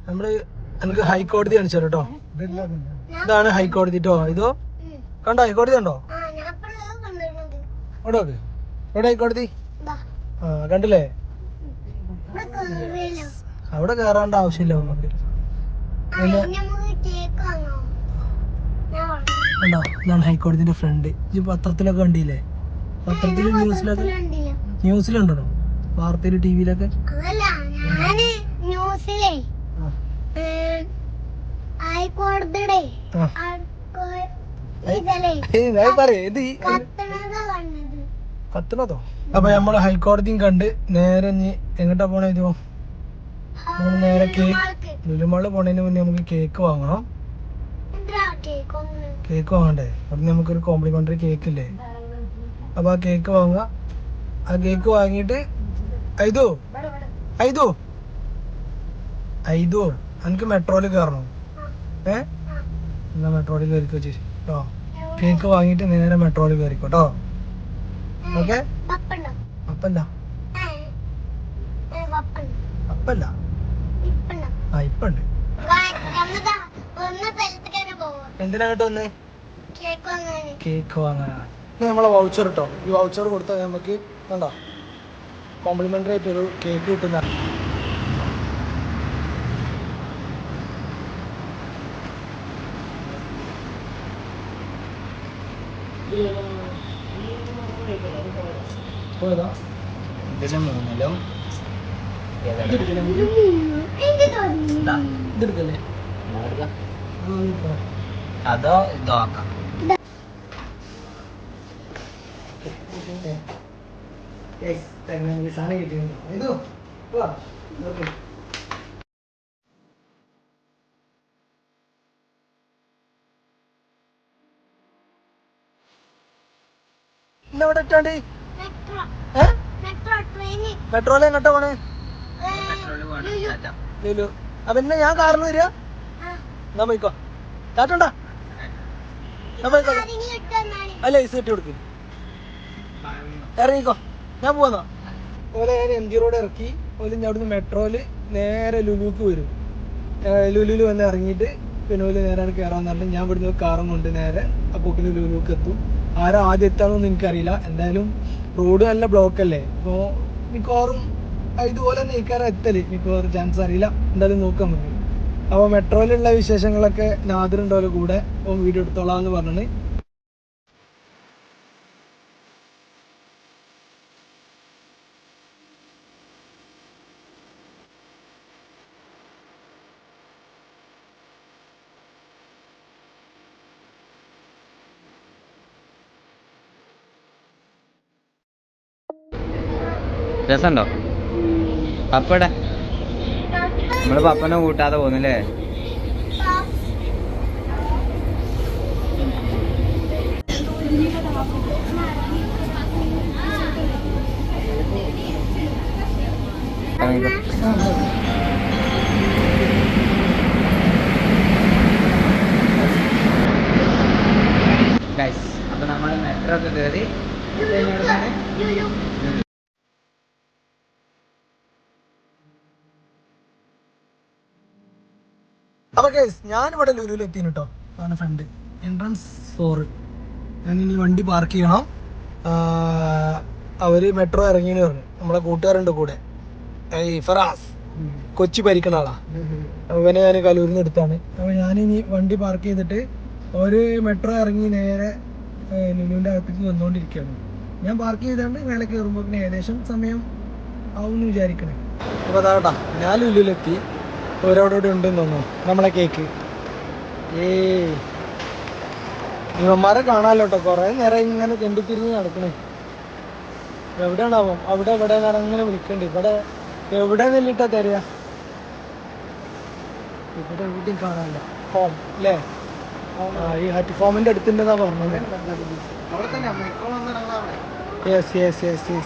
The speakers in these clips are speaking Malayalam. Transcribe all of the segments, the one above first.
നമ്മള് എനിക്ക് ഹൈക്കോടതി കാണിച്ചു കേട്ടോ. ഇതാണ് ഹൈക്കോടതി കേട്ടോ. ഇതോ കണ്ടോ ഹൈക്കോടതി കണ്ടോ? ഇവിടെ എവിടെ ഹൈക്കോടതി? ആ കണ്ടില്ലേ? അവിടെ കേറാണ്ട ആവശ്യമില്ല നമുക്ക്. കണ്ടോ ഇതാണ് ഹൈക്കോടതിന്റെ ഫ്രണ്ട്. ഈ പത്രത്തിലൊക്കെ കണ്ടില്ലേ? പത്രത്തില് ന്യൂസിലുണ്ടോ? വാർത്തയില് ടിവിയിലൊക്കെ കത്തണതോ. അപ്പൊ നമ്മള് ഹൈക്കോടതിയും കണ്ട് നേരെ എങ്ങോട്ടാ പോണേ? ഇതോ നേരെ ലുലുമാള് പോണതിന് മുന്നേ നമുക്ക് കേക്ക് വാങ്ങണം. കേക്ക് വാങ്ങണ്ടേ? അപ്പൊ നമുക്കൊരു കോംപ്ലിമെന്ററി കേക്ക് ഇല്ലേ? അപ്പൊ ആ കേക്ക് വാങ്ങുക. ആ കേക്ക് വാങ്ങിയിട്ട് ഐതോ എനിക്ക് മെട്രോയിൽ കയറണം. എന്നാ മെട്രോയിൽ കയറിക്കോ ചേച്ചി കേട്ടോ. കേക്ക് വാങ്ങിയിട്ട് നേരെ മെട്രോയിൽ കയറിക്കോട്ടോ. ഓക്കെ? അപ്പല്ല ആ ഇപ്പണ്ട്. എന്തിനാ കേട്ടോ ഒന്ന് കേക്ക് വാങ്ങാനാ? നമ്മളെ വൗച്ചർ കേട്ടോ. ഈ വൗച്ചർ കൊടുത്താൽ നമുക്ക് കണ്ടോ കോംപ്ലിമെന്ററി ആയിട്ടൊരു കേക്ക് കിട്ടുന്ന. പോയതാ മൂന്നല്ലോ. ഇതെടുക്കല്ലേ അതോ ഇതോ ആക്കാം. സാധനം കിട്ടിയിട്ടുണ്ടോ? ഇതോ ഇന്നെവിടെ ഇട്ടാണ്ട് മെട്രോയിൽ എങ്ങോട്ടാ പോണേ? ലുലു. അപ്പൊ പിന്നെ ഞാൻ കാറിന് വരിക. എന്നാ പോയിക്കോ. ചാറ്റണ്ടാ അല്ല ഐസ് കെട്ടി കൊടുക്ക്. ഇറങ്ങിക്കോ. ഞാൻ പോവാ. അതുപോലെ ഞാൻ MG റോഡ് ഇറക്കി. അതുപോലെ ഞാൻ അവിടുന്ന് മെട്രോയില് നേരെ ലുലുക്ക് വരും. ലുലുവിൽ വന്ന് ഇറങ്ങിയിട്ട് പിന്നെ ഓല് നേരെ കയറാന്ന് പറഞ്ഞിട്ട് ഞാൻ ഇവിടുന്ന് കാറും കൊണ്ട് നേരെ അപ്പോക്കിന് ലുലുക്ക് എത്തും. ആരാ ആദ്യം എത്താണെന്നൊന്നും എനിക്കറിയില്ല. എന്തായാലും റോഡ് നല്ല ബ്ലോക്ക് അല്ലേ. അപ്പോൾ മിക്കവാറും ഇതുപോലെ നീക്കാറാ എത്തല്. മിക്കവാറും ചാൻസ് അറിയില്ല. എന്തായാലും നോക്കാൻ പറ്റും. അപ്പോൾ മെട്രോയിലുള്ള വിശേഷങ്ങളൊക്കെ നാദിറുണ്ടല്ലോ കൂടെ. അപ്പോൾ വീഡിയോ എടുത്തോളാം എന്ന് പറഞ്ഞിട്ട് രസമുണ്ടോ? പപ്പടെ നമ്മള് പപ്പനെ കൂട്ടാതെ പോന്നില്ലേ? അപ്പൊ നമ്മള് മെട്രോ ഒക്കെ കയറി. അപ്പൊ ഗൈസ് ഞാനിവിടെ ലുലുവിൽ എത്തിയാണ് കേട്ടോ. അതാണ് ഫ്രണ്ട് എൻട്രൻസ് 4. ഞാനിനി വണ്ടി പാർക്ക് ചെയ്യണം. അവര് മെട്രോ ഇറങ്ങിയെന്ന് പറഞ്ഞു. നമ്മളെ കൂട്ടുകാരുണ്ട് കൂടെ. ഫറാസ് കൊച്ചി ഭരിക്കണ ആളാ. അവനെ ഞാൻ കലൂരിൽ നിന്ന് എടുത്താണ്. അപ്പൊ ഞാനിനി വണ്ടി പാർക്ക് ചെയ്തിട്ട് ഒരു മെട്രോ ഇറങ്ങി നേരെ ലുലുവിൻ്റെ അകത്തേക്ക് വന്നുകൊണ്ടിരിക്കുകയാണ്. ഞാൻ പാർക്ക് ചെയ്തുകൊണ്ട് മേലെ കയറുമ്പോൾ പിന്നെ ഏകദേശം സമയം ആവും എന്ന് വിചാരിക്കണേ. അപ്പോൾ അതാട്ടാ ഞാൻ ലുലുവിലെത്തി. ഒരവിടെ ഉണ്ടെന്ന് തോന്നുന്നു നമ്മളെ കേക്ക്. ഇവന്മാരെ കാണാമല്ലോ കേട്ടോ. കുറേ നേരം ഇങ്ങനെ തെണ്ടിത്തിരിഞ്ഞ് നടക്കണേ. എവിടെയാണാവും? അവിടെ എവിടെ ഇങ്ങനെ വിളിക്കണ്ട്. ഇവിടെ എവിടെ നെല്ലിട്ടാ തരിക? ഇവിടെ എവിടെയും കാണാനില്ല. ഫോം അല്ലേ? ഈ ഹറ്റ് ഫോമിന്റെ അടുത്തുണ്ടെന്നാ പറഞ്ഞത്. യെസ്.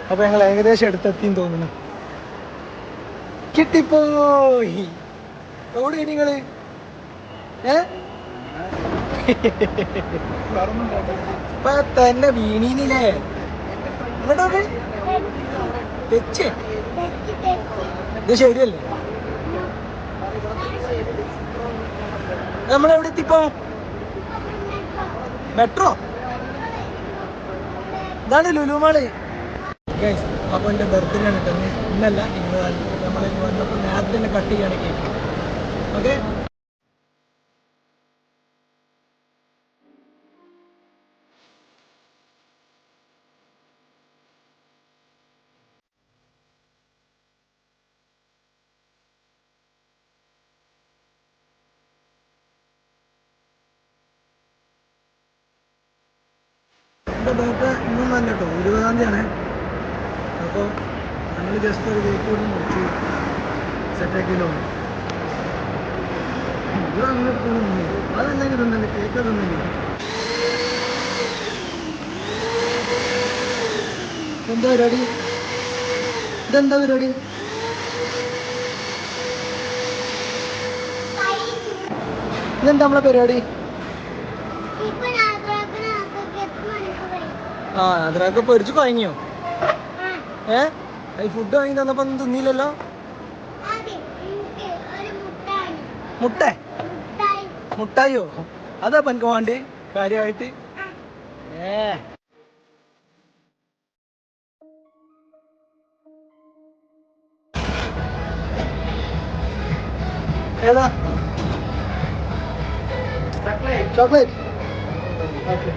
അപ്പൊ ഞങ്ങൾ ഏകദേശം അടുത്തെത്തിന്ന് തോന്നുന്നു. കിട്ടിപ്പോയി. എവിടെ നിങ്ങള്? ഇപ്പൊ തന്നെ വീണീനില്ലേ? ഇങ്ങോട്ടോട്ട് തെച്ച്. ഇത് ശരിയല്ലേ? നമ്മളെവിടെ എത്തിപ്പോ? മെട്രോ. ഇതാണ് ലുലുമാള്. അപ്പൊ എന്റെ ബർത്ത്ഡേ ആണ് കേട്ടോ. ഇന്നല്ല, നമ്മളെ വന്നപ്പോ നേരത്തെ തന്നെ കട്ട് ചെയ്യാണ് കേക്ക്. ഓക്കെ. എൻ്റെ ബർത്ത്ഡേ ഇന്നും നല്ല കേട്ടോ, 20-ാം തീയതിയാണ്. അപ്പോൾ നമ്മൾ ജസ്റ്റ് ഒരു കേക്ക് കൂടി മുറിച്ച് സെറ്റാക്കിയല്ലോ. ഇത് അങ്ങോട്ട് തോന്നുന്നു അതെന്തെങ്കിലും തിന്നല്ലേ, കേക്ക് തിന്നില്ല. എന്താ പരിപാടി? ഇതെന്താ പരിപാടി? ഇതെന്താ നമ്മളെ പരിപാടി? ആ അതിനൊക്കെ പൊരിച്ച് കഴിഞ്ഞോ? ഫുഡ് വാങ്ങി തന്നപ്പോ ഒന്നും തിന്നില്ലല്ലോ. മുട്ടായോ? അതാ എനിക്ക് വേണ്ടി കാര്യമായിട്ട്. ഏതാ? ചോക്ലേറ്റ്. ഓക്കെ.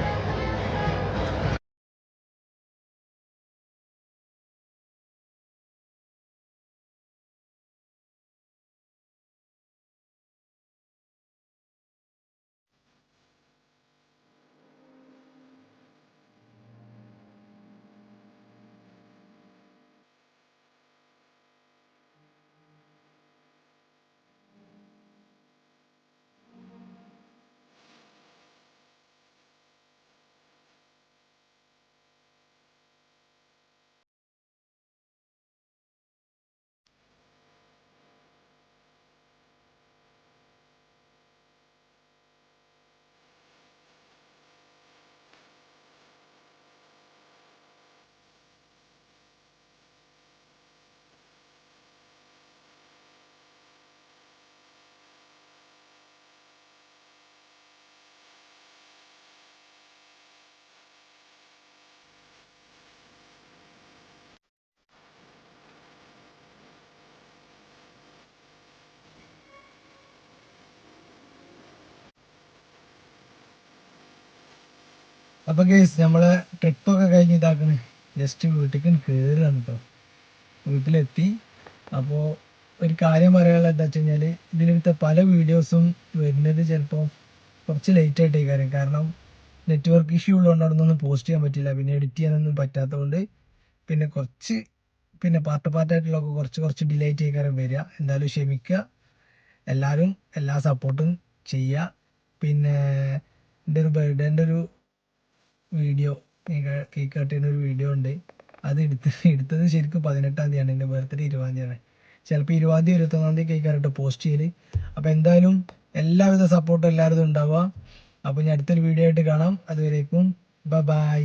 അപ്പൊ ഗൈസ് നമ്മളെ ട്രിപ്പൊക്കെ കഴിഞ്ഞ് ഇതാക്കണ് ജസ്റ്റ് വീട്ടിലേക്ക് കയറുകയാണ് കേട്ടോ. വീട്ടിലെത്തി. അപ്പോൾ ഒരു കാര്യം പറയാനുള്ളത് എന്താ വെച്ച് കഴിഞ്ഞാൽ ഇതിലെടുത്ത പല വീഡിയോസും വരുന്നത് ചിലപ്പോൾ കുറച്ച് ലേറ്റ് ആയിട്ടേ കാരണം നെറ്റ്വർക്ക് ഇഷ്യൂ ഉള്ളതുകൊണ്ടൊന്നും പോസ്റ്റ് ചെയ്യാൻ പറ്റില്ല. പിന്നെ എഡിറ്റ് ചെയ്യാനൊന്നും പറ്റാത്തതുകൊണ്ട് പിന്നെ പാർട്ടായിട്ടുള്ളതൊക്കെ കുറച്ച് ഡിലേ ആയിട്ട് വരിക. എന്തായാലും ക്ഷമിക്കുക എല്ലാവരും. എല്ലാ സപ്പോർട്ടും ചെയ്യുക. പിന്നെ എൻ്റെ ഒരു ബർത്ത്ഡേൻ്റെ ഒരു വീഡിയോ, കേക്ക് കട്ട് ചെയ്യുന്ന ഒരു വീഡിയോ ഉണ്ട്. അത് എടുത്തത് ശരിക്കും 18-ാം തീയതിയാണ്. എൻ്റെ ബർത്ത്ഡേ 20-ാം തീയതിയാണ്. ചിലപ്പോൾ 20-ാം തീയതി 21-ാം തീയതി കേക്കായിട്ട് പോസ്റ്റ് ചെയ്യൽ. അപ്പോൾ എന്തായാലും എല്ലാവിധ സപ്പോർട്ടും എല്ലാവരും ഉണ്ടാവുക. അപ്പോൾ ഞാൻ അടുത്തൊരു വീഡിയോ ആയിട്ട് കാണാം. അതുവരേക്കും ബൈ.